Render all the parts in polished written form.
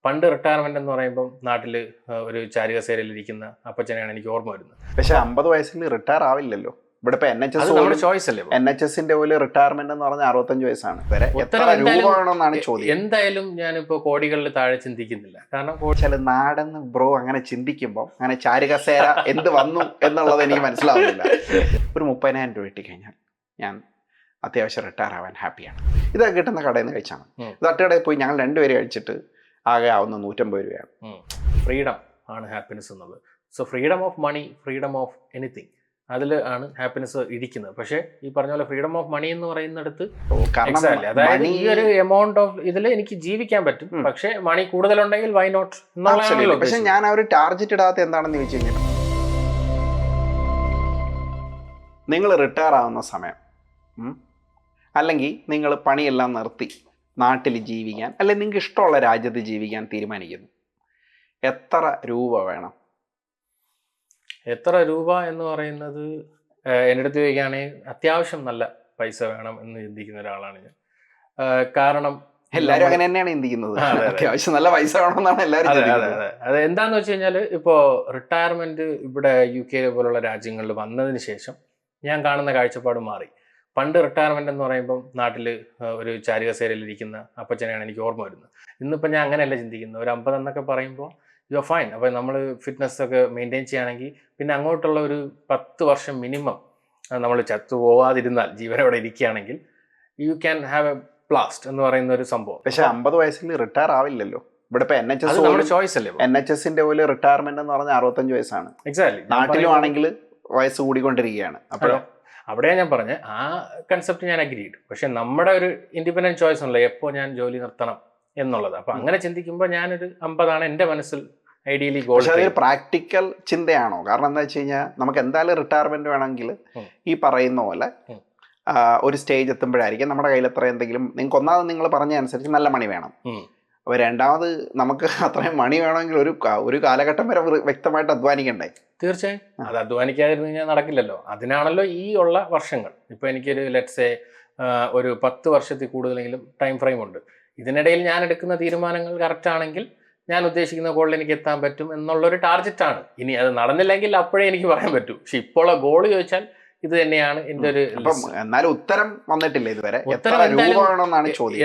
പണ്ട് റിട്ടയർമെന്റ് എന്ന് പറയുമ്പോൾ നാട്ടിൽ ഒരു ചാരുകസേരയിൽ ഇരിക്കുന്ന അപ്പച്ചനെയാണ് എനിക്ക് ഓർമ്മ വരുന്നത്. പക്ഷെ 50 വയസ്സിൽ റിട്ടയർ ആവില്ലല്ലോ. ഇവിടെ ഇപ്പൊ അത് നമ്മുടെ ചോയ്സ് അല്ലേ? NHSന്റെ പോലെ റിട്ടയർമെന്റ് എന്ന് പറഞ്ഞാൽ 65 വയസ്സാണ്. വരെ എത്ര രൂപ വേണമെന്നാണ് ചോദ്യം. എന്തായാലും ഞാനിപ്പോ കോടികളിൽ താഴെ ചിന്തിക്കുന്നില്ല. കാരണം ചില നാടെന്ന് ബ്രോ അങ്ങനെ ചിന്തിക്കുമ്പോൾ അങ്ങനെ ചാരുകസേര എന്ത് വന്നു എന്നുള്ളത് എനിക്ക് മനസ്സിലാവുന്നില്ല. ഒരു 30,000 രൂപ കിട്ടിക്കഴിഞ്ഞാൽ ഞാൻ അത്യാവശ്യം റിട്ടയർ ആവാൻ ഹാപ്പിയാണ്. ഇത് കിട്ടുന്ന കടയിൽ നിന്ന് കഴിച്ചാണ്. ഇത് തട്ടുകടയിൽ പോയി ഞങ്ങൾ രണ്ടുപേരും കഴിച്ചിട്ട് ആകെ ആവുന്ന 150 രൂപയാണ്. ഫ്രീഡം ആണ് ഹാപ്പിനെസ് എന്നുള്ളത്. So freedom of money, freedom of anything, അതിൽ ആണ് ഹാപ്പിനെസ് ഇരിക്കുന്നത്. പക്ഷേ ഈ പറഞ്ഞ പോലെ ഫ്രീഡം ഓഫ് മണി എന്ന് പറയുന്നിടത്ത് അതായത് ഈ ഒരു എമൗണ്ട് ഓഫ് ഇതിൽ എനിക്ക് ജീവിക്കാൻ പറ്റും. പക്ഷേ മണി കൂടുതലുണ്ടെങ്കിൽ വൈ നോട്ട് എന്നുള്ളതാണല്ലോ. പക്ഷെ ഞാൻ ആ ഒരു ടാർഗറ്റ് ഇടാത്ത എന്താണെന്ന് ചോദിച്ചു കഴിഞ്ഞാൽ, നിങ്ങൾ റിട്ടയർ ആവുന്ന സമയം അല്ലെങ്കിൽ നിങ്ങൾ പണിയെല്ലാം നിർത്തി നാട്ടിൽ ജീവിക്കാൻ അല്ലെങ്കിൽ നിങ്ങൾക്ക് ഇഷ്ടമുള്ള രാജ്യത്ത് ജീവിക്കാൻ തീരുമാനിക്കുന്നു, എത്ര രൂപ വേണം? എത്ര രൂപ എന്ന് പറയുന്നത് എൻ്റെ അടുത്ത് ചോദിക്കുകയാണെങ്കിൽ അത്യാവശ്യം നല്ല പൈസ വേണം എന്ന് ചിന്തിക്കുന്ന ഒരാളാണ് ഞാൻ. കാരണം എല്ലാവരും അങ്ങനെ തന്നെയാണ് ചിന്തിക്കുന്നത്. അത്യാവശ്യം നല്ല പൈസ വേണമെന്നാണ് എല്ലാവരും. അത് എന്താന്ന് വെച്ച് കഴിഞ്ഞാൽ, ഇപ്പോൾ റിട്ടയർമെന്റ് ഇവിടെ UK പോലുള്ള രാജ്യങ്ങളിൽ വന്നതിന് ശേഷം ഞാൻ കാണുന്ന കാഴ്ചപ്പാട് മാറി. പണ്ട് റിട്ടയർമെന്റ് എന്ന് പറയുമ്പോൾ നാട്ടിൽ ഒരു ചാരുകസേരയിൽ ഇരിക്കുന്ന അപ്പച്ചനെയാണ് എനിക്ക് ഓർമ്മ വരുന്നത്. ഇന്നിപ്പോൾ ഞാൻ അങ്ങനെയല്ല ചിന്തിക്കുന്നത്. ഒരു 50 എന്നൊക്കെ പറയുമ്പോൾ യു ആർ ഫൈൻ. അപ്പോൾ നമ്മൾ ഫിറ്റ്നസ് ഒക്കെ മെയിൻറ്റെയിൻ ചെയ്യുകയാണെങ്കിൽ പിന്നെ അങ്ങോട്ടുള്ള ഒരു 10 വർഷം മിനിമം നമ്മൾ ചത്തു പോവാതിരുന്നാൽ, ജീവനോടെ ഇരിക്കുകയാണെങ്കിൽ you can have A blast എന്ന് പറയുന്ന ഒരു സംഭവം. പക്ഷെ 50 വയസ്സിൽ റിട്ടയർ ആവില്ലല്ലോ. ഇവിടെ ഇപ്പൊ നമ്മുടെ ചോയ്സ് അല്ലേ? NHSന്റെ പോലെ റിട്ടയർമെന്റ് എന്ന് പറഞ്ഞാൽ 65 വയസ്സാണ്. എക്സാക്ട്ലി. നാട്ടിലും ആണെങ്കിൽ വയസ്സ് കൂടിക്കൊണ്ടിരിക്കുകയാണ്. അപ്പോഴോ അവിടെയാണ് ഞാൻ പറഞ്ഞത്, ആ കൺസെപ്റ്റ് ഞാൻ അഗ്രി ചെയ്തു. പക്ഷെ നമ്മുടെ ഒരു ഇൻഡിപെൻഡന്റ് ചോയ്സ് ഉണ്ടല്ലോ എപ്പോൾ ഞാൻ ജോലി നിർത്തണം എന്നുള്ളത്. അപ്പൊ അങ്ങനെ ചിന്തിക്കുമ്പോൾ ഞാനൊരു 50 എൻ്റെ മനസ്സിൽ ഐഡിയലി ഗോൾ. പക്ഷെ അതൊരു പ്രാക്ടിക്കൽ ചിന്തയാണോ? കാരണം എന്താ വെച്ച് കഴിഞ്ഞാൽ, നമുക്ക് എന്തായാലും റിട്ടയർമെന്റ് വേണമെങ്കിൽ ഈ പറയുന്ന പോലെ ഒരു സ്റ്റേജ് എത്തുമ്പോഴായിരിക്കും നമ്മുടെ കയ്യിൽ എത്ര എന്തെങ്കിലും, നിങ്ങൾക്ക് ഒന്നാമത് നിങ്ങൾ പറഞ്ഞ അനുസരിച്ച് നല്ല മണി വേണം. അപ്പോൾ രണ്ടാമത് നമുക്ക് അത്രയും മണി വേണമെങ്കിൽ ഒരു കാലഘട്ടം വരെ വ്യക്തമായിട്ട് അധ്വാനിക്കണ്ടേ? തീർച്ചയായും. അത് അധ്വാനിക്കാതിരുന്ന് കഴിഞ്ഞാൽ നടക്കില്ലല്ലോ. അതിനാണല്ലോ ഈ ഉള്ള വർഷങ്ങൾ. ഇപ്പോൾ എനിക്കൊരു ലെറ്റ്സ് ഒരു 10 വർഷത്തിൽ കൂടുതലെങ്കിലും ടൈം ഫ്രെയിം ഉണ്ട്. ഇതിനിടയിൽ ഞാൻ എടുക്കുന്ന തീരുമാനങ്ങൾ കറക്റ്റ് ആണെങ്കിൽ ഞാൻ ഉദ്ദേശിക്കുന്ന ഗോളിൽ എനിക്ക് എത്താൻ പറ്റും എന്നുള്ളൊരു ടാർഗറ്റാണ്. ഇനി അത് നടന്നില്ലെങ്കിൽ അപ്പോഴേ എനിക്ക് പറയാൻ പറ്റൂ. പക്ഷെ ഇപ്പോൾ ഗോൾ ചോദിച്ചാൽ ഇത് തന്നെയാണ് എൻ്റെ ഒരു. എന്നാലും ഉത്തരം വന്നിട്ടില്ല ഇതുവരെ.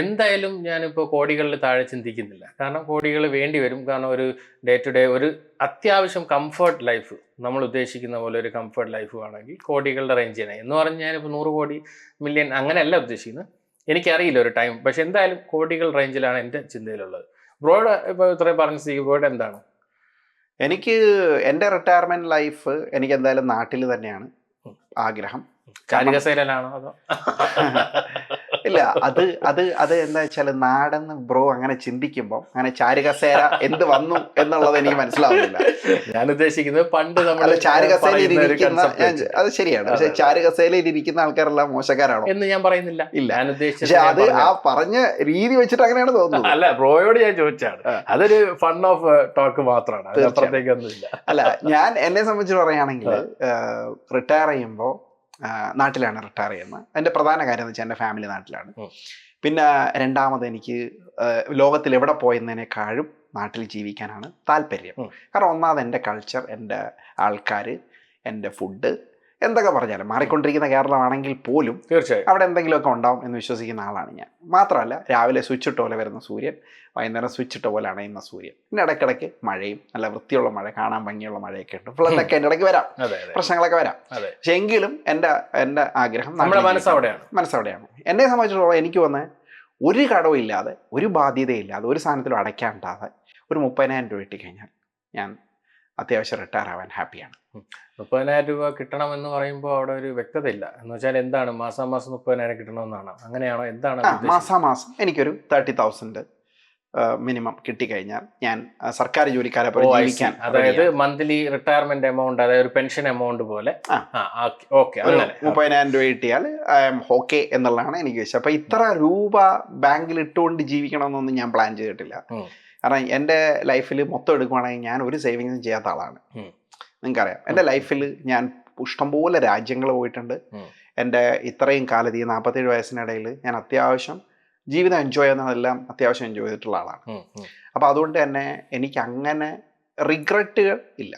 എന്തായാലും ഞാനിപ്പോൾ കോടികളിൽ താഴെ ചിന്തിക്കുന്നില്ല. കാരണം കോടികൾ വേണ്ടി വരും. കാരണം ഒരു ഡേ ടു ഡേ ഒരു അത്യാവശ്യം കംഫർട്ട് ലൈഫ്, നമ്മൾ ഉദ്ദേശിക്കുന്ന പോലെ ഒരു കംഫർട്ട് ലൈഫ് വേണമെങ്കിൽ കോടികളുടെ റേഞ്ച് ചെയ്യണം എന്ന് പറഞ്ഞ് ഞാനിപ്പോൾ 100 കോടി മില്യൺ അങ്ങനെയല്ല ഉദ്ദേശിക്കുന്നത്. എനിക്കറിയില്ല ഒരു ടൈം. പക്ഷെ എന്തായാലും കോടികൾ റേഞ്ചിലാണ് എൻ്റെ ചിന്തയിലുള്ളത്. ബ്രോയുടെ ഇപ്പോൾ ഇത്രയും പറഞ്ഞ സ്ഥിതിക്ക് ബ്രോയുടെ എന്താണ്? എനിക്ക് എൻ്റെ റിട്ടയർമെന്റ് ലൈഫ് എനിക്ക് എന്തായാലും നാട്ടിൽ തന്നെയാണ് ആഗ്രഹം. ചാരുകസേരയിലാണോ അതോ? ഇല്ല, അത് എന്താ വെച്ചാൽ, നാടെന്ന് ബ്രോ അങ്ങനെ ചിന്തിക്കുമ്പോൾ അങ്ങനെ ചാരുകസേര എന്ത് വന്നു എന്നുള്ളത് എനിക്ക് മനസ്സിലാവുന്നില്ല. ഞാൻ ഉദ്ദേശിക്കുന്നത് പണ്ട് നമ്മൾ ചാരുകസേലയിൽ ഇരിക്കുന്ന, അത് ശരിയാണ്. പക്ഷെ ചാരുകസേലയിൽ ഇരിക്കുന്ന ആൾക്കാരെല്ലാം മോശക്കാരാണോ എന്ന് ഞാൻ പറയുന്നില്ല. ഇല്ല, ഞാൻ ഉദ്ദേശിച്ചത് അത് ആ പറഞ്ഞ രീതി വെച്ചിട്ട് അങ്ങനെയാണ് തോന്നുന്നത്. അല്ല, ബ്രോയോട് ഞാൻ ചോദിച്ചാണ്. അതൊരു ഫൺ ഓഫ് ടോക്ക് മാത്രമാണ്, അപ്പുറത്തേക്കൊന്നുമില്ല. അല്ല, ഞാൻ എന്നെ സംബന്ധിച്ച് പറയുകയാണെങ്കിൽ റിട്ടയർ ചെയ്യുമ്പോൾ നാട്ടിലാണ് റിട്ടയർ ചെയ്യുന്നത്. അതിൻ്റെ പ്രധാന കാര്യം എന്ന് വെച്ചാൽ എൻ്റെ ഫാമിലി നാട്ടിലാണ്. പിന്നെ രണ്ടാമത് എനിക്ക് ലോകത്തിൽ എവിടെ പോയെന്നതിനേക്കാളും നാട്ടിൽ ജീവിക്കാനാണ് താല്പര്യം. കാരണം ഒന്നാമത് എൻ്റെ കൾച്ചർ, എൻ്റെ ആൾക്കാർ, എൻ്റെ ഫുഡ്, എന്തൊക്കെ പറഞ്ഞാലും മാറിക്കൊണ്ടിരിക്കുന്ന കേരളമാണെങ്കിൽ പോലും തീർച്ചയായും അവിടെ എന്തെങ്കിലുമൊക്കെ ഉണ്ടാവും എന്ന് വിശ്വസിക്കുന്ന ആളാണ് ഞാൻ. മാത്രമല്ല, രാവിലെ സ്വിച്ച് ഇട്ട പോലെ വരുന്ന സൂര്യൻ, വൈകുന്നേരം സ്വിച്ച് ഇട്ട പോലെ അണയുന്ന സൂര്യൻ, പിന്നെ ഇടയ്ക്കിടയ്ക്ക് മഴയും, നല്ല വൃത്തിയുള്ള മഴ, കാണാൻ ഭംഗിയുള്ള മഴയൊക്കെ ഉണ്ട്. ഫ്ലഡൊക്കെ എൻ്റെ ഇടയ്ക്ക് വരാം, പ്രശ്നങ്ങളൊക്കെ വരാം. പക്ഷെ എങ്കിലും എൻ്റെ ആഗ്രഹം, മനസ്സവിടെയാണ്. എന്നെ സംബന്ധിച്ചിടത്തോളം എനിക്ക് വന്ന ഒരു കടവും ഇല്ലാതെ, ഒരു ബാധ്യതയില്ലാതെ, ഒരു സാധനത്തിലും അടയ്ക്കാണ്ടാതെ ഒരു 30,000 രൂപ കിട്ടിക്കഴിഞ്ഞാൽ ഞാൻ അത്യാവശ്യം റിട്ടയർ ആവാൻ ഹാപ്പിയാണ്. 30,000 രൂപ കിട്ടണമെന്ന് പറയുമ്പോൾ അവിടെ ഒരു വ്യക്തത ഇല്ല. എന്ന് വെച്ചാൽ എന്താണ് മാസം 30,000 കിട്ടണമെന്നാണ്? അങ്ങനെയാണോ? എന്താണ് മാസം എനിക്കൊരു 30,000 മിനിമം കിട്ടിക്കഴിഞ്ഞാൽ ഞാൻ സർക്കാർ ജോലിക്കാരെ പോലെ ജീവിക്കാൻ, അതായത് മന്ത്ലി റിട്ടയർമെന്റ് എമൗണ്ട്, അതായത് ഒരു പെൻഷൻ എമൗണ്ട് പോലെ 30,000 രൂപ കിട്ടിയാൽ ഐ എം ഓക്കെ എന്നുള്ളതാണ് എനിക്ക് വിഷയം. അപ്പൊ ഇത്ര രൂപ ബാങ്കിൽ ഇട്ടുകൊണ്ട് ജീവിക്കണമെന്നൊന്നും ഞാൻ പ്ലാൻ ചെയ്തിട്ടില്ല. കാരണം എൻ്റെ ലൈഫിൽ മൊത്തം എടുക്കുവാണെങ്കിൽ ഞാൻ ഒരു സേവിങ്സും ചെയ്യാത്ത ആളാണ്. നിങ്ങൾക്കറിയാം, എൻ്റെ ലൈഫിൽ ഞാൻ ഇഷ്ടംപോലെ രാജ്യങ്ങൾ പോയിട്ടുണ്ട്. എൻ്റെ ഇത്രയും കാലത്ത് ഈ 47 വയസ്സിനിടയിൽ ഞാൻ അത്യാവശ്യം ജീവിതം എൻജോയ് ചെയ്യുന്നതെല്ലാം അത്യാവശ്യം എൻജോയ് ചെയ്തിട്ടുള്ള ആളാണ്. അപ്പോൾ അതുകൊണ്ട് തന്നെ എനിക്ക് അങ്ങനെ റിഗ്രറ്റുകൾ ഇല്ല.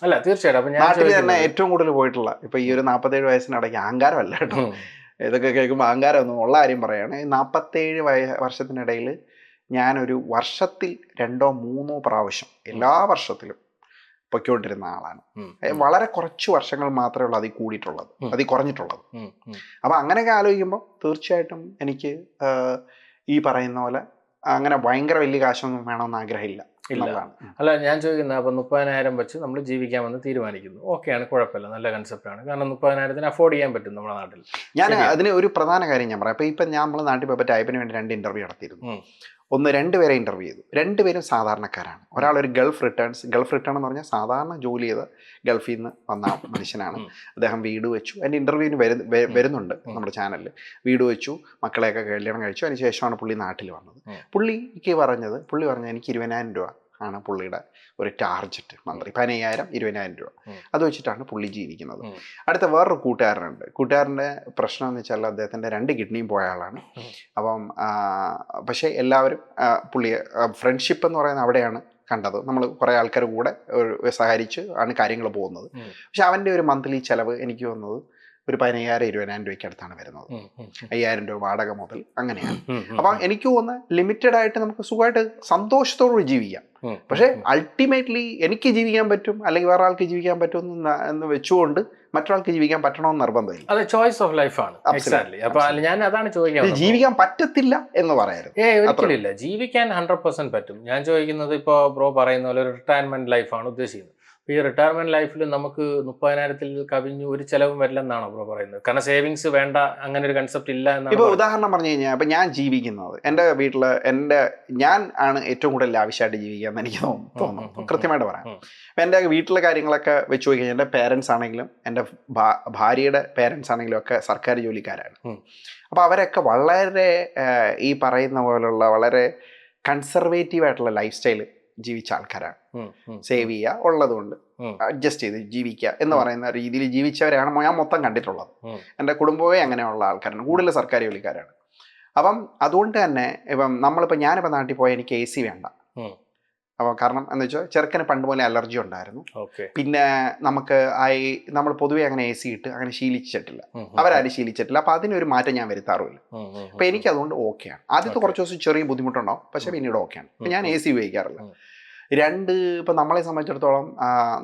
അല്ല തീർച്ചയായിട്ടും. അപ്പൊ ഞാൻ നാട്ടിൽ തന്നെ ഏറ്റവും കൂടുതൽ പോയിട്ടുള്ള ഇപ്പൊ ഈ ഒരു 47 വയസ്സിനിടയ്ക്ക് അഹങ്കാരമല്ല കേട്ടോ, ഇതൊക്കെ കേൾക്കുമ്പോൾ അഹങ്കാരമൊന്നും ഉള്ള കാര്യം പറയുകയാണ്. 47 വർഷത്തിനിടയിൽ ഞാനൊരു വർഷത്തിൽ 2 or 3 പ്രാവശ്യം എല്ലാ വർഷത്തിലും പൊയ്ക്കൊണ്ടിരുന്ന ആളാണ്. വളരെ കുറച്ച് വർഷങ്ങൾ മാത്രമേ ഉള്ളൂ അതിൽ കൂടിയിട്ടുള്ളത്, അതിൽ കുറഞ്ഞിട്ടുള്ളത്. അപ്പൊ അങ്ങനെയൊക്കെ ആലോചിക്കുമ്പോൾ തീർച്ചയായിട്ടും എനിക്ക് ഈ പറയുന്ന പോലെ അങ്ങനെ ഭയങ്കര വലിയ കാശൊന്നും വേണമെന്ന് ആഗ്രഹമില്ല. അല്ല ഞാൻ ചോദിക്കുന്നത്, അപ്പൊ 30,000 വെച്ച് നമ്മൾ ജീവിക്കാമെന്ന് തീരുമാനിക്കുന്നു, ഓക്കെയാണ്, കുഴപ്പമില്ല, നല്ല കൺസെപ്റ്റാണ്. കാരണം 30,000 അഫോർഡ് ചെയ്യാൻ പറ്റും നമ്മുടെ നാട്ടിൽ. ഞാൻ അതിന് ഒരു പ്രധാന കാര്യം ഞാൻ പറയാം. ഇപ്പൊ നമ്മൾ നാട്ടിൽ പോയപ്പോൾ ടൈപ്പിന് വേണ്ടി 2 ഇന്റർവ്യൂ നടത്തിയിരുന്നു. 2 പേരെ ഇന്റർവ്യൂ ചെയ്തു. 2 പേരും സാധാരണക്കാരാണ്. ഒരാൾ ഒരു ഗൾഫ് റിട്ടേൺ എന്ന് പറഞ്ഞാൽ സാധാരണ ജോലി ചെയ്ത് ഗൾഫിൽ നിന്ന് വന്ന മനുഷ്യനാണ്. അദ്ദേഹം വീട് വെച്ചു. എൻ്റെ ഇന്റർവ്യൂവിന് വരുന്നുണ്ട് നമ്മുടെ ചാനലിൽ. വീട് വെച്ചു, മക്കളെയൊക്കെ കല്യാണം കഴിച്ചു. അതിന് ശേഷമാണ് പുള്ളി നാട്ടിൽ വന്നത്. പുള്ളി പറഞ്ഞത് എനിക്ക് 20,000 രൂപ ആണ് പുള്ളിയുടെ ഒരു ടാർജറ്റ് മന്ത്രി. 15,000, 20,000 രൂപ അത് വെച്ചിട്ടാണ് പുള്ളി ജീവിക്കുന്നത്. അടുത്ത വേറൊരു കൂട്ടുകാരൻ്റെ പ്രശ്നം എന്ന് വെച്ചാൽ അദ്ദേഹത്തിൻ്റെ 2 കിഡ്നിയും പോയ ആളാണ്. അപ്പം പക്ഷേ എല്ലാവരും പുള്ളിയെ ഫ്രണ്ട്ഷിപ്പ് എന്ന് പറയുന്നത് അവിടെയാണ് കണ്ടത്. നമ്മൾ കുറേ ആൾക്കാർ കൂടെ സഹകരിച്ച് ആണ് കാര്യങ്ങൾ പോകുന്നത്. പക്ഷെ അവൻ്റെ ഒരു മന്ത്ലി ചിലവ് എനിക്ക് വന്നത് ഒരു 15,000, 20,000 രൂപയ്ക്ക് അടുത്താണ് വരുന്നത്. 5,000 രൂപ വാടക മുതൽ അങ്ങനെയാണ്. അപ്പം എനിക്ക് തോന്നുന്നത് ലിമിറ്റഡ് ആയിട്ട് നമുക്ക് സുഖമായിട്ട് സന്തോഷത്തോടുകൂടി ജീവിക്കാം. പക്ഷെ അൾട്ടിമേറ്റ്ലി എനിക്ക് ജീവിക്കാൻ പറ്റും അല്ലെങ്കിൽ വേറെ ആൾക്ക് ജീവിക്കാൻ പറ്റും എന്ന് വെച്ചുകൊണ്ട് മറ്റൊരാൾക്ക് ജീവിക്കാൻ പറ്റണമെന്ന് നിർബന്ധമില്ല. അത് ചോയ്സ് ഓഫ് ലൈഫാണ്. അപ്പൊ ഞാൻ അതാണ് ചോദിക്കുന്നത്, ജീവിക്കാൻ പറ്റത്തില്ല എന്ന് പറയരുത്. ഒരിക്കലില്ല, ജീവിക്കാൻ 100% പറ്റും. ഞാൻ ചോദിക്കുന്നത്, ഇപ്പോൾ ബ്രോ പറയുന്ന പോലെ ഒരു റിട്ടയർമെന്റ് ലൈഫാണ് ഉദ്ദേശിക്കുന്നത്. ഈ റിട്ടയർമെന്റ് ലൈഫിൽ നമുക്ക് 30,000-ൽ കവിഞ്ഞ് ഒരു ചെലവും വരില്ലെന്നാണോ ബ്രോ പറയുന്നത്? കാരണം സേവിങ്സ് വേണ്ട, അങ്ങനെ ഒരു കൺസെപ്റ്റ് ഇല്ല എന്നാണ്. ഇപ്പോൾ ഉദാഹരണം പറഞ്ഞു കഴിഞ്ഞാൽ, ഇപ്പം ഞാൻ ജീവിക്കുന്നത് എൻ്റെ വീട്ടിൽ ഞാൻ ആണ് ഏറ്റവും കൂടുതൽ ലാവിഷായിട്ട് ജീവിക്കാമെന്ന് എനിക്ക് തോന്നുന്നു. കൃത്യമായിട്ട് പറയാം. അപ്പം എൻ്റെ വീട്ടിലെ കാര്യങ്ങളൊക്കെ വെച്ച് നോക്കി കഴിഞ്ഞാൽ എൻ്റെ പേരൻസ് ആണെങ്കിലും എൻ്റെ ഭാര്യയുടെ പേരൻസ് ആണെങ്കിലും ഒക്കെ സർക്കാർ ജോലിക്കാരാണ്. അപ്പോൾ അവരൊക്കെ വളരെ ഈ പറയുന്ന പോലുള്ള വളരെ കൺസർവേറ്റീവ് ആയിട്ടുള്ള ലൈഫ് സ്റ്റൈൽ ജീവിച്ച ആൾക്കാരാണ്. സേവ് ചെയ്യുക, ഉള്ളതുകൊണ്ട് അഡ്ജസ്റ്റ് ചെയ്ത് ജീവിക്കുക എന്ന് പറയുന്ന രീതിയിൽ ജീവിച്ചവരെയാണ് ഞാൻ മൊത്തം കണ്ടിട്ടുള്ളത്. എൻ്റെ കുടുംബമേ അങ്ങനെയുള്ള ആൾക്കാരാണ്, കൂടുതൽ സർക്കാർ ജോലിക്കാരാണ്. അപ്പം അതുകൊണ്ട് തന്നെ ഞാനിപ്പോൾ നാട്ടിൽ പോയാൽ എനിക്ക് AC വേണ്ട. അപ്പോൾ കാരണം എന്ന് വെച്ചാൽ ചെറുക്കന് പണ്ട് പോലെ അലർജി ഉണ്ടായിരുന്നു. പിന്നെ നമ്മൾ പൊതുവെ അങ്ങനെ AC ഇട്ട് അങ്ങനെ ശീലിച്ചിട്ടില്ല, അവരാരും ശീലിച്ചിട്ടില്ല. അപ്പോൾ അതിനൊരു മാറ്റം ഞാൻ വരുത്താറുമില്ല. അപ്പോൾ എനിക്ക് അതുകൊണ്ട് ഓക്കെയാണ്. ആദ്യത്തെ കുറച്ച് ദിവസം ചെറിയ ബുദ്ധിമുട്ടുണ്ടാവും, പക്ഷേ പിന്നീട് ഓക്കെയാണ്. അപ്പം ഞാൻ AC ഉപയോഗിക്കാറില്ല. 2, ഇപ്പം നമ്മളെ സംബന്ധിച്ചിടത്തോളം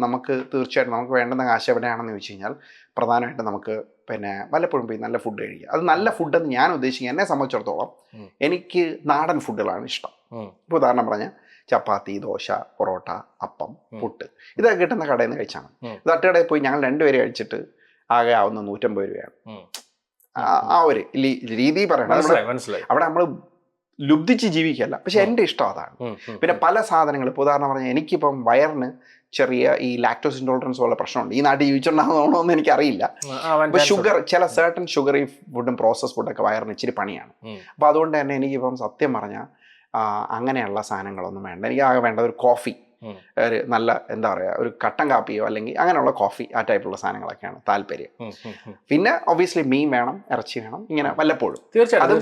നമുക്ക് തീർച്ചയായിട്ടും നമുക്ക് വേണ്ടുന്ന കാശ് എവിടെയാണെന്ന് ചോദിച്ചു കഴിഞ്ഞാൽ പ്രധാനമായിട്ടും നമുക്ക് വല്ലപ്പോഴും പോയി നല്ല ഫുഡ് കഴിക്കുക. അത് നല്ല ഫുഡെന്ന് ഞാൻ ഉദ്ദേശിക്കുക, എന്നെ സംബന്ധിച്ചിടത്തോളം എനിക്ക് നാടൻ ഫുഡുകളാണ് ഇഷ്ടം. ഇപ്പോൾ ഉദാഹരണം പറഞ്ഞാൽ ചപ്പാത്തി, ദോശ, പൊറോട്ട, അപ്പം, പുട്ട്, ഇതൊക്കെ കിട്ടുന്ന കടയിൽ നിന്ന് കഴിച്ചാണ്. തട്ടുകടയിൽ പോയി ഞങ്ങൾ 2 പേര് കഴിച്ചിട്ട് ആകെ ആവുന്ന 150 രൂപയാണ്. ആ ഒരു രീതി പറയണം. അവിടെ നമ്മൾ ലുബ്ധിച്ച് ജീവിക്കല്ല, പക്ഷെ എൻ്റെ ഇഷ്ടം അതാണ്. പിന്നെ പല സാധനങ്ങൾ, ഇപ്പോൾ ഉദാഹരണം പറഞ്ഞാൽ എനിക്കിപ്പം വയറിന് ചെറിയ ഈ ലാക്ടോസ് ഇൻടോളറൻസ് പോലെ പ്രശ്നമുണ്ട്. ഈ നാട്ടിൽ ജീവിച്ചിട്ടുണ്ടാകുന്നതാണോന്ന് എനിക്കറിയില്ല. ഇപ്പോൾ ഷുഗർ, ചില സർട്ടൻ ഷുഗറി ഫുഡും പ്രോസസ് ഫുഡൊക്കെ വയറിന് ഇച്ചിരി പണിയാണ്. അപ്പോൾ അതുകൊണ്ട് തന്നെ എനിക്കിപ്പം സത്യം പറഞ്ഞാൽ അങ്ങനെയുള്ള സാധനങ്ങളൊന്നും വേണ്ട. എനിക്ക് ആകെ വേണ്ട ഒരു കോഫി, ഒരു നല്ല എന്താ പറയുക, ഒരു കട്ടൻ കാപ്പിയോ അല്ലെങ്കിൽ അങ്ങനെയുള്ള കോഫി, ആ ടൈപ്പുള്ള സാധനങ്ങളൊക്കെയാണ് താല്പര്യം. പിന്നെ ഒബ്വിയസ്ലി മീൻ വേണം, ഇറച്ചി വേണം, ഇങ്ങനെ വല്ലപ്പോഴും. അത്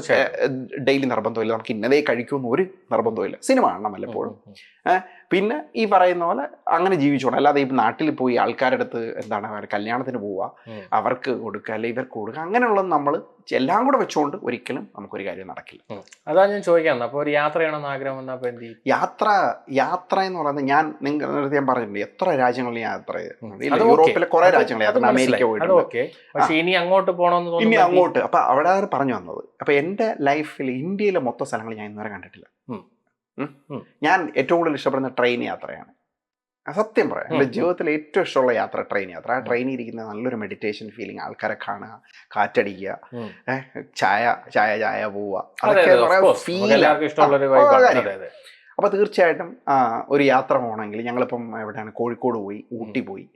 ഡെയിലി നിർബന്ധമില്ല, നമുക്ക് ഇന്നതേ കഴിക്കുമെന്ന് ഒരു നിർബന്ധമില്ല. സിനിമ കാണണം വല്ലപ്പോഴും. പിന്നെ ഈ പറയുന്ന പോലെ അങ്ങനെ ജീവിച്ചോണം. അല്ലാതെ ഈ നാട്ടിൽ പോയി ആൾക്കാരുടെ അടുത്ത് എന്താണ് കല്യാണത്തിന് പോവുക, അവർക്ക് കൊടുക്കുക അല്ലെങ്കിൽ ഇവർക്ക് കൊടുക്കുക, അങ്ങനെയുള്ളത് നമ്മൾ എല്ലാം കൂടെ വെച്ചുകൊണ്ട് ഒരിക്കലും നമുക്കൊരു കാര്യം നടക്കില്ല. അതാ ഞാൻ ചോദിക്കാം. അപ്പോൾ ഒരു യാത്ര ചെയ്യണമെന്ന് ആഗ്രഹം വന്നാൽ അപ്പോൾ എന്ത് ചെയ്യും? യാത്ര എന്ന് പറയുന്നത് ഞാൻ പറഞ്ഞിട്ടുണ്ട് എത്ര രാജ്യങ്ങളിൽ യാത്ര ചെയ്തു. യൂറോപ്പിലെ കുറെ രാജ്യങ്ങൾ യാത്ര, അമേരിക്ക പോയിട്ടുണ്ട്. പക്ഷേ ഇനി അങ്ങോട്ട് പോകണമെന്ന് ഇനി അങ്ങോട്ട് അപ്പൊ അവിടെ പറഞ്ഞു വന്നത്, അപ്പൊ എൻ്റെ ലൈഫിൽ ഇന്ത്യയിലെ മൊത്തം സ്ഥലങ്ങൾ ഞാൻ ഇന്നുവരെ കണ്ടിട്ടില്ല. ഞാൻ ഏറ്റവും കൂടുതൽ ഇഷ്ടപ്പെടുന്ന ട്രെയിൻ യാത്രയാണ്. സത്യം പറയാം, എൻ്റെ ജീവിതത്തിൽ ഏറ്റവും ഇഷ്ടമുള്ള യാത്ര ട്രെയിൻ യാത്ര. ആ ട്രെയിനിൽ ഇരിക്കുന്ന നല്ലൊരു മെഡിറ്റേഷൻ ഫീലിംഗ്, ആൾക്കാരെ കാണുക, കാറ്റടിക്കുക, ചായ ചായ ചായ പോവുക, അതൊക്കെ ഫീൽ. അപ്പോൾ തീർച്ചയായിട്ടും ഒരു യാത്ര പോകണമെങ്കിൽ ഞങ്ങളിപ്പം എവിടെയാണ്, കോഴിക്കോട് പോയി, ഊട്ടി പോയി,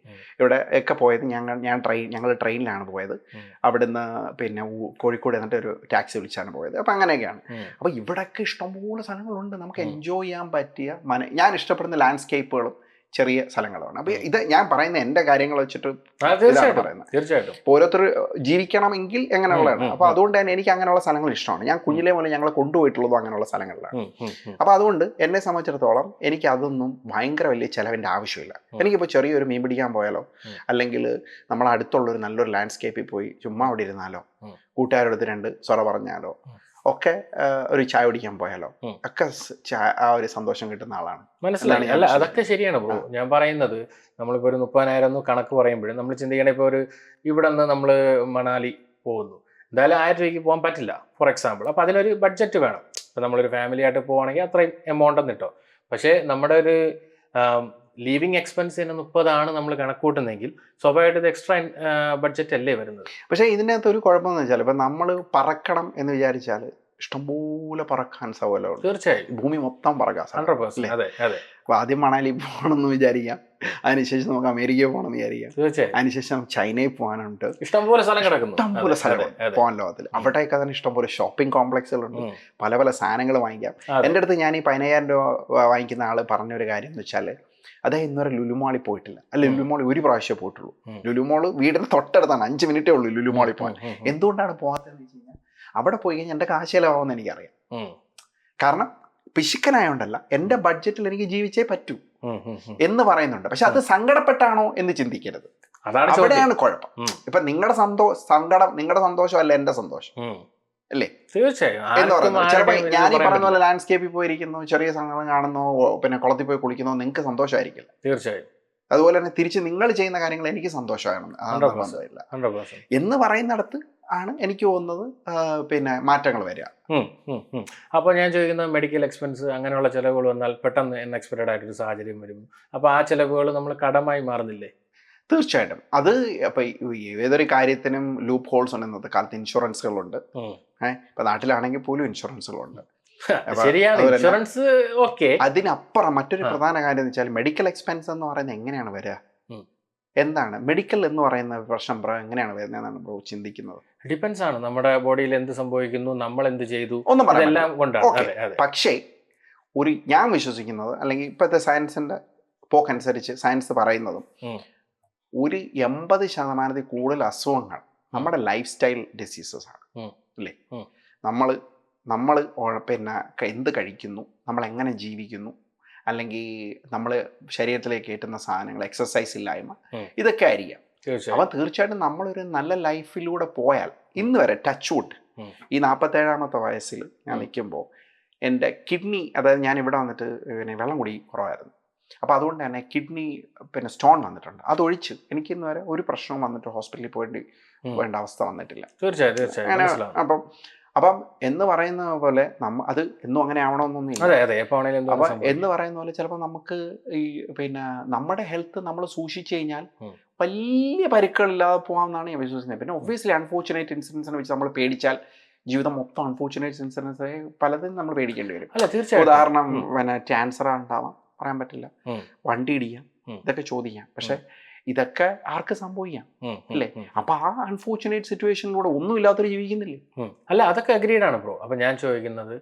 ഇവിടെ ഒക്കെ പോയത് ഞങ്ങൾ ട്രെയിനിലാണ് പോയത്. അവിടുന്ന് പിന്നെ കോഴിക്കോട് എന്നിട്ട് ഒരു ടാക്സി വിളിച്ചാണ് പോയത്. അപ്പം അങ്ങനെയൊക്കെയാണ്. അപ്പോൾ ഇവിടെയൊക്കെ ഇഷ്ടംപോലെ സ്ഥലങ്ങളുണ്ട് നമുക്ക് എൻജോയ് ചെയ്യാൻ പറ്റിയ. ഞാൻ ഇഷ്ടപ്പെടുന്ന ലാൻഡ്സ്കേപ്പുകളും ചെറിയ സ്ഥലങ്ങളുമാണ്. അപ്പോൾ ഇത് ഞാൻ പറയുന്ന എൻ്റെ കാര്യങ്ങൾ വെച്ചിട്ട് തീർച്ചയായിട്ടും പറയുന്നത്. തീർച്ചയായിട്ടും ഓരോരുത്തർ ജീവിക്കണമെങ്കിൽ എങ്ങനെയുള്ളതാണ്. അപ്പോൾ അതുകൊണ്ട് തന്നെ എനിക്ക് അങ്ങനെയുള്ള സ്ഥലങ്ങൾ ഇഷ്ടമാണ്. ഞാൻ കുഞ്ഞിലെ മുതൽ ഞങ്ങൾ കൊണ്ടുപോയിട്ടുള്ളതും അങ്ങനെയുള്ള സ്ഥലങ്ങളിലാണ്. അപ്പോൾ അതുകൊണ്ട് എന്നെ സംബന്ധിച്ചിടത്തോളം എനിക്ക് അതൊന്നും ഭയങ്കര വലിയ ചിലവിൻ്റെ ആവശ്യമില്ല. എനിക്കിപ്പോൾ ചെറിയൊരു മീൻ പിടിക്കാൻ പോയാലോ, അല്ലെങ്കിൽ നമ്മളെ അടുത്തുള്ളൊരു നല്ലൊരു ലാൻഡ്സ്കേപ്പിൽ പോയി ചുമ്മാ അവിടെ ഇരുന്നാലോ, കൂട്ടുകാരുടെ അടുത്ത് 2 സൊറ പറഞ്ഞാലോ, ഒക്കെ ഒരു ചായ കുടിക്കാൻ പോയാലോ ഒക്കെ ആ ഒരു സന്തോഷം കിട്ടുന്ന ആളാണ്. മനസ്സിലായി. അല്ല, അതൊക്കെ ശരിയാണ് ബ്രോ. ഞാൻ പറയുന്നത് നമ്മളിപ്പോൾ ഒരു 30,000 കണക്ക് പറയുമ്പോഴും നമ്മൾ ചിന്തിക്കണേ, ഇപ്പോൾ ഒരു ഇവിടെ നിന്ന് നമ്മൾ മണാലി പോകുന്നു, എന്തായാലും 1000 രൂപയ്ക്ക് പോകാൻ പറ്റില്ല ഫോർ എക്സാമ്പിൾ. അപ്പോൾ അതിനൊരു ബഡ്ജറ്റ് വേണം. ഇപ്പോൾ നമ്മളൊരു ഫാമിലി ആയിട്ട് പോവുകയാണെങ്കിൽ അത്രയും എമൗണ്ട് എന്ന് കിട്ടും. പക്ഷേ നമ്മുടെ ഒരു ലീവിങ് എക്സ്പെൻസിന് 30 നമ്മൾ കണക്കൂട്ടുന്നെങ്കിൽ സ്വാഭാവികമായിട്ട് ഇത് എക്സ്ട്രാ ബഡ്ജറ്റ് അല്ലേ വരുന്നത്. പക്ഷേ ഇതിനകത്ത് ഒരു കുഴപ്പമെന്ന് വെച്ചാൽ ഇപ്പം നമ്മൾ പറക്കണം എന്ന് വിചാരിച്ചാൽ ഇഷ്ടംപോലെ പറക്കാൻ സൗകര്യമുണ്ട്. തീർച്ചയായും ഭൂമി മൊത്തം പറക്കാം. 100%. അതെ അതെ. അപ്പോൾ ആദ്യം മണാലി പോകണമെന്ന് വിചാരിക്കാം, അതിനുശേഷം നമുക്ക് അമേരിക്കയിൽ പോകണമെന്ന് വിചാരിക്കാം, തീർച്ചയായും അതിനുശേഷം ചൈനയിൽ പോകാനുണ്ട്. ഇഷ്ടംപോലെ സ്ഥലം കിടക്കുന്നു, ഇഷ്ടംപോലെ സ്ഥലമുണ്ട് പോകാൻ ലോകത്തിൽ. അവിടെയൊക്കെ തന്നെ ഇഷ്ടംപോലെ ഷോപ്പിംഗ് കോംപ്ലക്സുകളുണ്ട്, പല പല സാധനങ്ങൾ വാങ്ങിക്കാം. എൻ്റെ അടുത്ത് ഞാൻ ഈ 15,000 രൂപ വാങ്ങിക്കുന്ന ആൾ പറഞ്ഞൊരു കാര്യം എന്ന് വെച്ചാൽ, അദ്ദേഹം ഇന്നുവരെ ലുലുമാളിൽ പോയിട്ടില്ല. അല്ല, ലുലുമാളിൽ ഒരു പ്രാവശ്യമേ പോയിട്ടുള്ളൂ. ലുലുമാള് വീടിന് തൊട്ടടുത്താണ്, 5 മിനിറ്റേ ഉള്ളൂ ലുലുമാളിൽ പോകാൻ. എന്തുകൊണ്ടാണ് പോകാത്തതെന്ന് വെച്ച് കഴിഞ്ഞാൽ അവിടെ പോയി കഴിഞ്ഞാൽ എൻ്റെ കാശിലാവുമെന്ന് എനിക്കറിയാം. കാരണം പിശുക്കനായോണ്ടല്ല, എൻ്റെ ബഡ്ജറ്റിൽ എനിക്ക് ജീവിച്ചേ പറ്റൂ എന്ന് പറയുന്നുണ്ട്. പക്ഷെ അത് സങ്കടപ്പെട്ടാണോ എന്ന് ചിന്തിക്കരുത്. അവിടെയാണ് കുഴപ്പം. ഇപ്പൊ നിങ്ങളുടെ സങ്കടം നിങ്ങളുടെ സന്തോഷമല്ല എൻ്റെ സന്തോഷം അല്ലേ? തീർച്ചയായും. എന്ന് പറയുന്നത് ചിലപ്പോൾ ഞാൻ ഈ പറയുന്ന പോലെ ലാൻഡ്സ്കേപ്പിൽ പോയിരിക്കുന്നു, ചെറിയ സ്ഥലങ്ങൾ കാണുന്നു, പിന്നെ കുളത്തിൽ പോയി കുളിക്കുന്നു, നിങ്ങൾക്ക് സന്തോഷമായിരിക്കില്ല. തീർച്ചയായും. അതുപോലെ തന്നെ തിരിച്ച് നിങ്ങൾ ചെയ്യുന്ന കാര്യങ്ങൾ എനിക്ക് സന്തോഷമാണ് എന്ന് പറയുന്നിടത്ത് ആണ് എനിക്ക് തോന്നുന്നത് പിന്നെ മാറ്റങ്ങൾ വരിക. അപ്പോൾ ഞാൻ ചോദിക്കുന്നത്, മെഡിക്കൽ എക്സ്പെൻസ് അങ്ങനെയുള്ള ചിലവുകൾ വന്നാൽ പെട്ടെന്ന് അൺഎക്സ്പെക്റ്റഡ് ആയിട്ടൊരു സാഹചര്യം വരും. അപ്പോൾ ആ ചിലവുകൾ നമ്മൾ കടമായി മാറുന്നില്ലേ? തീർച്ചയായിട്ടും. അത് ഇപ്പൊ ഏതൊരു കാര്യത്തിനും ലൂപ്പ് ഹോൾസ് ഉണ്ട്. ഇന്നത്തെ കാലത്ത് ഇൻഷുറൻസുകളുണ്ട്. ഇപ്പൊ നാട്ടിലാണെങ്കിൽ പോലും ഇൻഷുറൻസുകളുണ്ട്. അതിനപ്പുറം മറ്റൊരു പ്രധാന കാര്യം എന്ന് വെച്ചാൽ മെഡിക്കൽ എക്സ്പെൻസ് എന്ന് പറയുന്നത് എങ്ങനെയാണ് വരിക? എന്താണ് മെഡിക്കൽ എന്ന് പറയുന്ന പ്രശ്നം എങ്ങനെയാണ് വരുന്നതെന്നാണ് ബ്രോ ചിന്തിക്കുന്നത്? ഡിപ്പെൻസ് ആണ്, നമ്മുടെ ബോഡിയിൽ എന്ത് സംഭവിക്കുന്നു, നമ്മൾ എന്ത് ചെയ്തു, ഒന്നും പറയാം. പക്ഷേ ഞാൻ വിശ്വസിക്കുന്നത്, അല്ലെങ്കിൽ ഇപ്പോഴത്തെ സയൻസിന്റെ പോക്കനുസരിച്ച് സയൻസ് പറയുന്നതും, ഒരു 80% കൂടുതൽ അസുഖങ്ങൾ നമ്മുടെ ലൈഫ് സ്റ്റൈൽ ഡിസീസസ് ആണ് അല്ലേ? നമ്മൾ പിന്നെ എന്ത് കഴിക്കുന്നു, നമ്മൾ എങ്ങനെ ജീവിക്കുന്നു, അല്ലെങ്കിൽ നമ്മൾ ശരീരത്തിലേക്ക് കയറ്റുന്ന സാധനങ്ങൾ, എക്സസൈസ് ഇല്ലായ്മ, ഇതൊക്കെ ആയിരിക്കാം. അപ്പം തീർച്ചയായിട്ടും നമ്മളൊരു നല്ല ലൈഫിലൂടെ പോയാൽ, ഇന്ന് വരെ ടച്ച് വുഡ് ഈ 47-ാമത്തെ വയസ്സിൽ ഞാൻ നിൽക്കുമ്പോൾ എൻ്റെ കിഡ്നി, അതായത് ഞാൻ ഇവിടെ വന്നിട്ട് പിന്നെ വെള്ളം കുടി കുറവായിരുന്നു. അപ്പോൾ അതുകൊണ്ട് തന്നെ കിഡ്നി പിന്നെ സ്റ്റോൺ വന്നിട്ടുണ്ട്. അതൊഴിച്ച് എനിക്കിന്ന് വരെ ഒരു പ്രശ്നവും വന്നിട്ട് ഹോസ്പിറ്റലിൽ പോയിട്ട് വേണ്ട അവസ്ഥ വന്നിട്ടില്ല. തീർച്ചയായും. അപ്പം എന്ന് പറയുന്ന പോലെ അത് എന്നും അങ്ങനെ ആവണമെന്നൊന്നും. അപ്പൊ എന്ന് പറയുന്ന പോലെ ചിലപ്പോൾ നമുക്ക് ഈ പിന്നെ നമ്മുടെ ഹെൽത്ത് നമ്മൾ സൂക്ഷിച്ചു കഴിഞ്ഞാൽ വലിയ പരിക്കുകളില്ലാതെ പോകാമെന്നാണ് ഞാൻ വിശ്വസിക്കുന്നത്. പിന്നെ ഒബ്വിയസ്ലി അൺഫോർച്ചുനേറ്റ് ഇൻസിഡൻസിനെ വെച്ച് നമ്മൾ പേടിച്ചാൽ ജീവിതം മൊത്തം അൺഫോർച്ചുനേറ്റ് ഇൻസിഡൻസ് പലതും നമ്മൾ പേടിക്കേണ്ടി വരും. ഉദാഹരണം പിന്നെ ക്യാൻസർ ഉണ്ടാവാം, പറയാൻ പറ്റില്ല, വണ്ടി ഇടിക്കാം, ഇതൊക്കെ ചോദിക്കാം. പക്ഷെ ഇതൊക്കെ ആർക്ക് സംഭവിക്കാം അല്ലേ? അപ്പൊ ആ അൺഫോർച്ചുനേറ്റ് സിറ്റുവേഷനിലൂടെ ഒന്നും ഇല്ലാത്തൊരു ജീവിക്കുന്നില്ലേ? അല്ല, അതൊക്കെ അഗ്രീഡ് ആണ് ബ്രോ. അപ്പൊ ഞാൻ ചോദിക്കുന്നത്,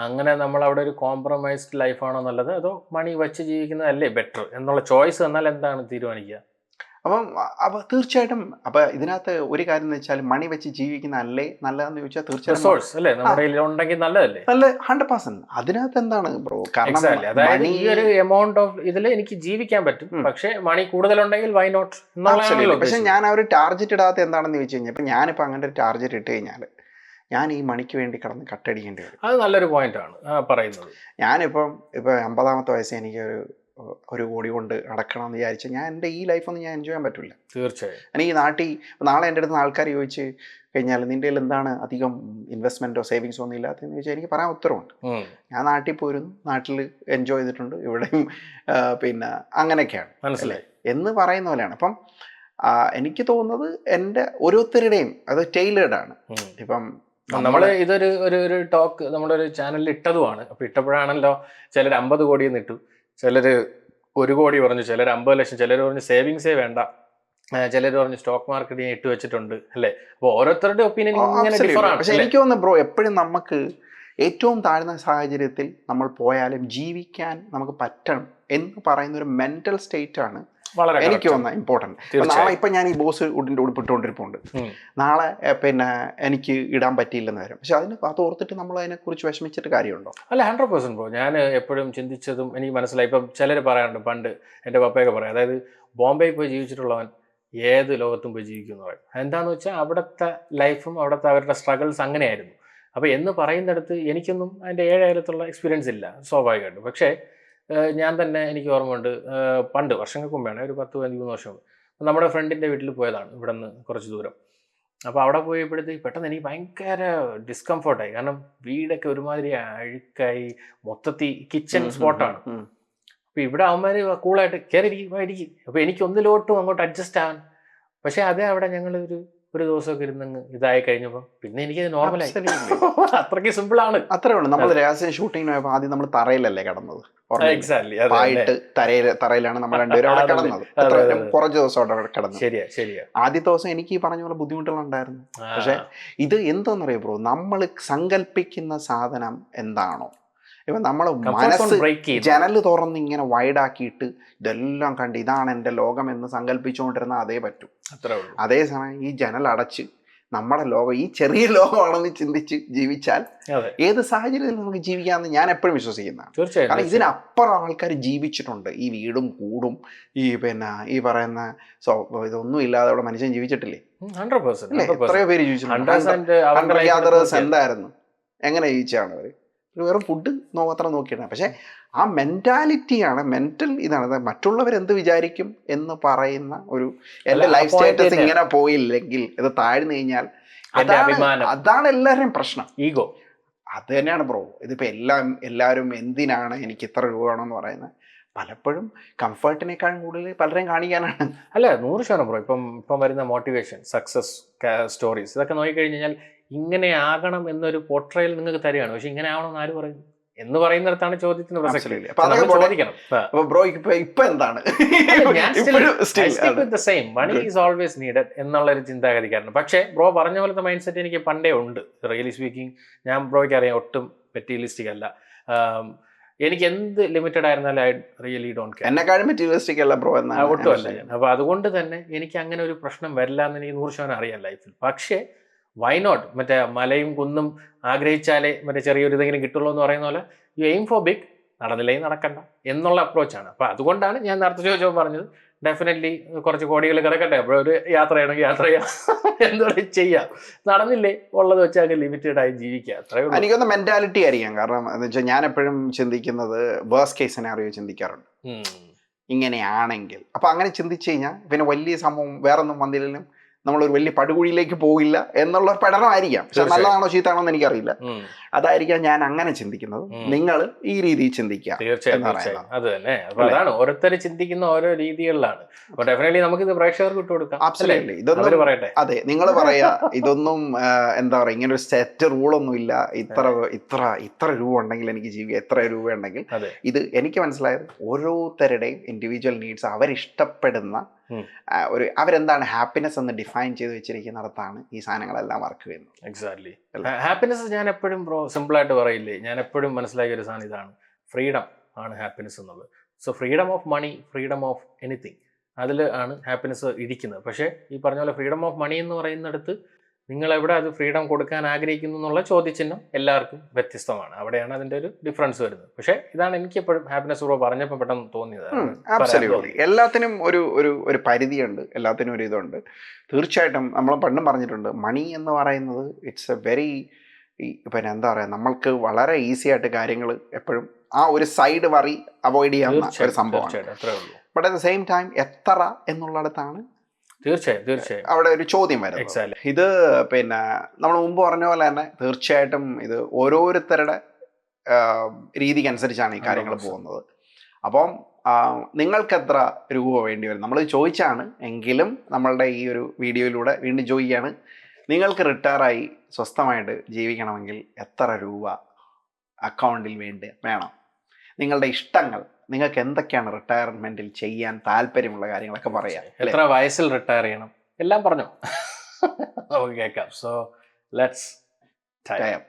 അങ്ങനെ നമ്മൾ അവിടെ ഒരു കോംപ്രമൈസ്ഡ് ലൈഫാണോ നല്ലത്, അതോ മണി വെച്ച് ജീവിക്കുന്നതല്ലേ ബെറ്റർ എന്നുള്ള ചോയ്സ് എന്നാൽ എന്താണ് തീരുമാനിക്കുക? അപ്പം തീർച്ചയായിട്ടും അപ്പൊ ഇതിനകത്ത് ഒരു കാര്യം എന്ന് വെച്ചാൽ, മണി വെച്ച് ജീവിക്കുന്ന അല്ലേ നല്ലതെന്ന് ചോദിച്ചാൽ തീർച്ചയായിട്ടും നല്ല 100%. അതിനകത്ത് എന്താണ് ബ്രോ, കാരണം ഈ ഒരു എമൗണ്ട് ഓഫ് ഇതിൽ എനിക്ക് ജീവിക്കാൻ പറ്റും, പക്ഷെ മണി കൂടുതലുണ്ടെങ്കിൽ വൈ നോട്ട്. പക്ഷെ ഞാൻ ആ ഒരു ടാർജറ്റ് ഇടാത്ത എന്താണെന്ന് ചോദിച്ചു കഴിഞ്ഞാൽ, ഇപ്പൊ ഞാനിപ്പോ അങ്ങനെ ഒരു ടാർജറ്റ് ഇട്ട് കഴിഞ്ഞാൽ ഞാൻ ഈ മണിക്ക് വേണ്ടി കിടന്ന് കട്ടടിക്കേണ്ടി വരും. അത് നല്ലൊരു പോയിന്റ് ആണ് പറയുന്നത്. ഇപ്പൊ 50-ാമത്തെ വയസ്സ് എനിക്ക് ഒരു കോടി കൊണ്ട് അടക്കണം എന്ന് വിചാരിച്ചാൽ ഞാൻ എൻ്റെ ഈ ലൈഫൊന്നും ഞാൻ എൻജോയ് ചെയ്യാൻ പറ്റില്ല. തീർച്ചയായും. എനിക്ക് നാളെ എൻ്റെ അടുത്ത് ആൾക്കാർ ചോദിച്ച് കഴിഞ്ഞാൽ നിൻ്റെ കയ്യിൽ എന്താണ് അധികം ഇൻവെസ്റ്റ്മെൻറ്റോ സേവിങ്സോ ഒന്നും ഇല്ലാത്തതെന്ന് ചോദിച്ചാൽ എനിക്ക് പറയാൻ ഉത്തരവുണ്ട്. ഞാൻ നാട്ടിൽ പോയിരുന്നു, നാട്ടിൽ എൻജോയ് ചെയ്തിട്ടുണ്ട്, ഇവിടെയും പിന്നെ അങ്ങനെയൊക്കെയാണ് മനസ്സിലായി എന്ന് പറയുന്ന പോലെയാണ്. അപ്പം എനിക്ക് തോന്നുന്നത് എൻ്റെ ഓരോരുത്തരുടെയും അത് ടൈലേർഡാണ്. ഇപ്പം നമ്മൾ ഇതൊരു ടോക്ക് നമ്മുടെ ഒരു ചാനലിൽ ഇട്ടതുമാണ്. അപ്പൊ ഇട്ടപ്പോഴാണല്ലോ ചിലർ 50 കോടി ഇട്ടു, ചിലർ 1 കോടി പറഞ്ഞു, ചിലർ 50 ലക്ഷം, ചിലർ പറഞ്ഞു സേവിങ്സേ വേണ്ട, ചിലർ പറഞ്ഞു സ്റ്റോക്ക് മാർക്കറ്റിന് ഇട്ട് വെച്ചിട്ടുണ്ട് അല്ലേ? അപ്പൊ ഓരോരുത്തരുടെ ഒപ്പീനിയൻ ഇങ്ങനെ ഡിഫർ ആണ്. പക്ഷെ എനിക്ക് തോന്നുന്നു ബ്രോ, എപ്പോഴും നമുക്ക് ഏറ്റവും താഴ്ന്ന സാഹചര്യത്തിൽ നമ്മൾ പോയാലും ജീവിക്കാൻ നമുക്ക് പറ്റണം എന്ന് പറയുന്ന ഒരു മെന്റൽ സ്റ്റേറ്റ് ആണ് വളരെ എനിക്ക് തോന്നുന്നത് ഇമ്പോർട്ടൻറ്റ്. നാളെ ഇപ്പം ഞാൻ ഈ ബോസ് ഉഡിൻ്റെ ഉടുപ്പിട്ടുകൊണ്ടിരിപ്പുണ്ട്, നാളെ പിന്നെ എനിക്ക് ഇടാൻ പറ്റിയില്ലെന്ന് വരും. പക്ഷെ അത് ഓർത്തിട്ട് നമ്മൾ അതിനെക്കുറിച്ച് വിഷമിച്ചിട്ട് കാര്യമുണ്ടോ? അല്ല, 100% ബ്രോ. ഞാൻ എപ്പോഴും ചിന്തിച്ചതും എനിക്ക് മനസ്സിലായി. ഇപ്പം ചിലർ പറയാറുണ്ട്, പണ്ട് എൻ്റെ പപ്പയൊക്കെ പറയാം, അതായത് ബോംബെയിൽ പോയി ജീവിച്ചിട്ടുള്ളവൻ ഏത് ലോകത്തും പോയി ജീവിക്കുമെന്ന് പറയും. എന്താണെന്ന് വെച്ചാൽ അവിടുത്തെ ലൈഫും അവിടുത്തെ അവരുടെ സ്ട്രഗിൾസ് അങ്ങനെയായിരുന്നു. അപ്പോൾ എന്ന് പറയുന്നിടത്ത് എനിക്കൊന്നും അതിൻ്റെ ഏഴായിരത്തുള്ള എക്സ്പീരിയൻസ് ഇല്ല സ്വാഭാവികമായിട്ടും. പക്ഷേ ഞാൻ തന്നെ എനിക്ക് ഓർമ്മയുണ്ട്, പണ്ട് വർഷങ്ങൾക്ക് മുമ്പാണ്, ഒരു 10-13 വർഷം മുമ്പ് നമ്മുടെ ഫ്രണ്ടിൻ്റെ വീട്ടിൽ പോയതാണ്, ഇവിടെ നിന്ന് കുറച്ച് ദൂരം. അപ്പോൾ അവിടെ പോയപ്പോഴത്തേക്ക് പെട്ടെന്ന് എനിക്ക് ഭയങ്കര ഡിസ്കംഫോർട്ടായി. കാരണം വീടൊക്കെ ഒരുമാതിരി അഴുക്കായി, മൊത്തത്തിൽ കിച്ചൺ സ്പോട്ടാണ്. അപ്പോൾ ഇവിടെ അവന്മാർ കൂളായിട്ട് കയറി ഇരിക്കും. അപ്പോൾ എനിക്ക് ഒന്നിലോട്ടും അങ്ങോട്ട് അഡ്ജസ്റ്റ് ആവാൻ. പക്ഷേ അതേ അവിടെ ഞങ്ങൾ ഒരു ദിവസമൊക്കെ ഇരുന്നങ്ങ് ഇതായി കഴിഞ്ഞപ്പോൾ പിന്നെ എനിക്കത് നോർമലായി. അത്രയ്ക്ക് സിമ്പിളാണ്. അത്രേ ഉള്ളൂ. നമ്മൾ രഹസ്യം ഷൂട്ടിങ്ങിന് പോയപ്പോൾ ആദ്യം നമ്മൾ തറയിലല്ലേ കിടന്നത്? എക്സാക്ട്ലി. ആയിട്ട് തറയിലാണ് നമ്മൾ രണ്ടുപേരും അവിടെ കിടന്നത്. കുറച്ച് ദിവസം അവിടെ കിടന്നത്. ശരിയാ. ആദ്യത്തെ ദിവസം എനിക്ക് ഈ പറഞ്ഞ പോലെ ബുദ്ധിമുട്ടുകളുണ്ടായിരുന്നു. പക്ഷെ ഇത് എന്താണെന്നറിയോ ബ്രോ, നമ്മൾ സങ്കല്പിക്കുന്ന സാധനം എന്താണോ, ഇപ്പം നമ്മൾ മനസ്സ് ജനല് തുറന്ന് ഇങ്ങനെ വൈഡാക്കിയിട്ട് ഇതെല്ലാം കണ്ട് ഇതാണ് എൻ്റെ ലോകം എന്ന് സങ്കല്പിച്ചുകൊണ്ടിരുന്ന അതേ പറ്റും. അതേസമയം ഈ ജനൽ അടച്ച് നമ്മുടെ ലോകം ഈ ചെറിയ ലോകമാണെന്ന് ചിന്തിച്ച് ജീവിച്ചാൽ ഏത് സാഹചര്യത്തിൽ നമുക്ക് ജീവിക്കാമെന്ന് ഞാൻ എപ്പോഴും വിശ്വസിക്കുന്നതാണ്. കാരണം ഇതിനപ്പുറം ആൾക്കാർ ജീവിച്ചിട്ടുണ്ട്. ഈ വീടും കൂടും ഈ പറയുന്ന ഇതൊന്നും ഇല്ലാതെ അവിടെ മനുഷ്യൻ ജീവിച്ചിട്ടില്ലേ? 100%. എത്രയോ പേര് ജീവിച്ചിട്ടുണ്ട്. എന്തായിരുന്നു, എങ്ങനെ ജീവിച്ചാണ് അവർ? വെറും ഫുഡ് മാത്രം നോക്കിയിട്ടാണ്. പക്ഷെ ആ മെന്റാലിറ്റിയാണ്, മെന്റൽ ഇതാണ്. മറ്റുള്ളവരെന്ത് വിചാരിക്കും എന്ന് പറയുന്ന ഒരു എൻ്റെ ലൈഫ് സ്റ്റേറ്റസ് ഇങ്ങനെ പോയില്ലെങ്കിൽ, ഇത് താഴ്ന്നു കഴിഞ്ഞാൽ അതാണ് എല്ലാവരുടെയും പ്രശ്നം. ഈഗോ. അത് തന്നെയാണ് ബ്രോ. ഇതിപ്പോൾ എല്ലാവരും എന്തിനാണ് എനിക്ക് ഇത്ര രൂപ വേണമെന്ന് പറയുന്നത്, പലപ്പോഴും കംഫർട്ടിനേക്കാളും കൂടുതൽ പലരെയും കാണിക്കാനാണ്. അല്ല, 100% ബ്രോ. ഇപ്പം വരുന്ന മോട്ടിവേഷൻ, സക്സസ് സ്റ്റോറീസ്, ഇതൊക്കെ നോക്കിക്കഴിഞ്ഞാൽ ഇങ്ങനെ ആകണം എന്നൊരു പോർട്രയൽ നിങ്ങൾക്ക് തരികയാണ്. പക്ഷെ ഇങ്ങനെ ആവണമെന്ന് ആര് പറയുന്നു എന്ന് പറയുന്നിടത്താണ് ചോദ്യത്തിന് പ്രസക്തി. ബ്രോ ഇപ്പൊ എന്താണ് മണി ഈസ് ഓൾവേസ് നീഡഡ് എന്നുള്ളൊരു ചിന്താഗതിക്കാരന്. പക്ഷേ ബ്രോ പറഞ്ഞ പോലത്തെ മൈൻഡ് സെറ്റ് എനിക്ക് പണ്ടേ ഉണ്ട്. റിയലി സ്പീക്കിംഗ്, ഞാൻ ബ്രോയ്ക്ക് അറിയാം ഒട്ടും മെറ്റീരിയലിസ്റ്റിക് അല്ല. എനിക്ക് എന്ത് ലിമിറ്റഡ് ആയിരുന്നാലും ഐ റിയലി ഡോണ്ട് കെയർ. എന്നെക്കാളും മെറ്റീരിയലിസ്റ്റിക് അല്ല ബ്രോ, ഒട്ടും അല്ല. അപ്പോൾ അതുകൊണ്ട് തന്നെ എനിക്ക് അങ്ങനെ ഒരു പ്രശ്നം വരില്ല എന്ന് എനിക്ക് 100% അറിയാം ലൈഫിൽ. പക്ഷേ വൈ നോട്ട്, മറ്റേ മലയും കുന്നും ആഗ്രഹിച്ചാലേ മറ്റേ ചെറിയൊരു ഇതെങ്കിലും കിട്ടുള്ളൂ എന്ന് പറയുന്ന പോലെ യു എയിം ഫോർ ബിഗ്, നടന്നില്ലെങ്കിൽ നടക്കണ്ട എന്നുള്ള അപ്രോച്ചാണ്. അപ്പോൾ അതുകൊണ്ടാണ് ഞാൻ നേരത്തെ ചോദിച്ചപ്പോൾ പറഞ്ഞത് ഡെഫിനറ്റ്ലി കുറച്ച് കോടികൾ കിടക്കട്ടെ, അപ്പോൾ ഒരു യാത്ര ചെയ്യണമെങ്കിൽ യാത്ര ചെയ്യാം, എന്തുകൊണ്ട് ചെയ്യാം, നടന്നില്ലേ ഉള്ളത് വെച്ചാൽ അങ്ങ് ലിമിറ്റഡ് ആയി ജീവിക്കുക. അത്രയും എനിക്കൊന്ന് മെന്റാലിറ്റി ആയിരിക്കാം. കാരണം എന്ന് വെച്ചാൽ ഞാൻ എപ്പോഴും ചിന്തിക്കുന്നത് വേഴ്സ്റ്റ് കേസ് സിനാരിയോ ചിന്തിക്കാറുണ്ട്. ഇങ്ങനെയാണെങ്കിൽ അപ്പം അങ്ങനെ ചിന്തിച്ചു കഴിഞ്ഞാൽ പിന്നെ വലിയ സംഭവം വേറൊന്നും വന്നില്ലെങ്കിലും നമ്മളൊരു വലിയ പടുകുഴിയിലേക്ക് പോകില്ല എന്നുള്ള പഠനമായിരിക്കാം. പക്ഷെ നല്ലതാണോ ചീത്താണോ എന്ന് എനിക്കറിയില്ല. അതായിരിക്കാം ഞാൻ അങ്ങനെ ചിന്തിക്കുന്നത്. നിങ്ങൾ ഈ രീതിയിൽ ചിന്തിക്കുക. തീർച്ചയായും അത് തന്നെ. അപ്പൊ അതാണ് ഓരോരുത്തർ ചിന്തിക്കുന്ന ഓരോ രീതികളിലാണ്. അപ്പൊ ഡെഫിനറ്റ്ലി നമുക്ക് ഇത് പ്രേക്ഷകർക്ക് വിട്ടുകൊടുക്കാം. അബ്സല്യൂട്ട്ലി. ഇതൊന്നും പറയട്ടെ. അതെ, നിങ്ങൾ പറയാ ഇതൊന്നും എന്താ പറയാ, ഇങ്ങനെ ഒരു സെറ്റ് റൂളൊന്നും ഇല്ല. ഇത്ര രൂപ ഉണ്ടെങ്കിൽ എനിക്ക് ജീവിക്കാം, എത്ര രൂപ ഉണ്ടെങ്കിൽ. ഇത് എനിക്ക് മനസ്സിലായത് ഓരോരുത്തരുടെയും ഇൻഡിവിജ്വൽ നീഡ്സ്, അവരിഷ്ടപ്പെടുന്ന ഒരു അവരെന്താണ് ഹാപ്പിനെസ് എന്ന് ഡിഫൈൻ ചെയ്ത് വെച്ചിരിക്കുന്നിടത്താണ് ഈ സാധനങ്ങളെല്ലാം വർക്ക് ചെയ്യുന്നത്. എക്സാക്ട്ലി. ഹാപ്പിനെസ് ഞാൻ എപ്പോഴും സിമ്പിളായിട്ട് പറയില്ലേ, ഞാൻ എപ്പോഴും മനസ്സിലാക്കിയ ഒരു സാധനം ഇതാണ്, ഫ്രീഡം ആണ് ഹാപ്പിനെസ് എന്നുള്ളത്. So freedom of money, freedom of anything, അതിൽ ആണ് ഹാപ്പിനെസ് ഇരിക്കുന്നത്. പക്ഷേ ഈ പറഞ്ഞ പോലെ ഫ്രീഡം ഓഫ് മണി എന്ന് പറയുന്നിടത്ത് നിങ്ങൾ എവിടെ അത് ഫ്രീഡം കൊടുക്കാൻ ആഗ്രഹിക്കുന്നു എന്നുള്ള ചോദ്യചിഹ്നം എല്ലാവർക്കും വ്യത്യസ്തമാണ്. അവിടെയാണ് അതിൻ്റെ ഒരു ഡിഫറൻസ് വരുന്നത്. പക്ഷേ ഇതാണ് എനിക്ക് എപ്പോഴും ഹാപ്പിനെസ് ബ്രോ പറഞ്ഞപ്പോൾ പെട്ടെന്ന് തോന്നിയത്. എല്ലാത്തിനും ഒരു പരിധിയുണ്ട്, എല്ലാത്തിനും ഒരു ഇതുണ്ട്. തീർച്ചയായിട്ടും നമ്മൾ പണ്ടും പറഞ്ഞിട്ടുണ്ട്, മണി എന്ന് പറയുന്നത് ഇറ്റ്സ് എ വെരി പിന്നെ എന്താ പറയുക, നമ്മൾക്ക് വളരെ ഈസി ആയിട്ട് കാര്യങ്ങൾ എപ്പോഴും ആ ഒരു സൈഡ് വറി അവോയ്ഡ് ചെയ്യാവുന്ന ഒരു സംഭവമാണ്. But at the same time എത്ര എന്നുള്ളിടത്താണ് തീർച്ചയായും അവിടെ ഒരു ചോദ്യം വരുന്നത്. ഇത് പിന്നെ നമ്മൾ മുമ്പ് പറഞ്ഞ പോലെ തന്നെ തീർച്ചയായിട്ടും ഇത് ഓരോരുത്തരുടെ രീതിക്ക് അനുസരിച്ചാണ് ഈ കാര്യങ്ങൾ പോകുന്നത്. അപ്പം നിങ്ങൾക്ക് എത്ര രൂപ വേണ്ടി വരും നമ്മൾ ചോദിച്ചാണ്. എങ്കിലും നമ്മളുടെ ഈ ഒരു വീഡിയോയിലൂടെ വീണ്ടും ചോദിക്കുകയാണ്, നിങ്ങൾക്ക് റിട്ടയറായി സ്വസ്ഥമായിട്ട് ജീവിക്കണമെങ്കിൽ എത്ര രൂപ അക്കൗണ്ടിൽ വേണം? നിങ്ങളുടെ ഇഷ്ടങ്ങൾ, നിങ്ങൾക്ക് എന്തൊക്കെയാണ് റിട്ടയർമെന്റിൽ ചെയ്യാൻ താല്പര്യമുള്ള കാര്യങ്ങളൊക്കെ പറയാം. എത്ര വയസ്സിൽ റിട്ടയർ ചെയ്യണം എല്ലാം പറഞ്ഞോ, നമുക്ക് കേൾക്കാം. So let's time.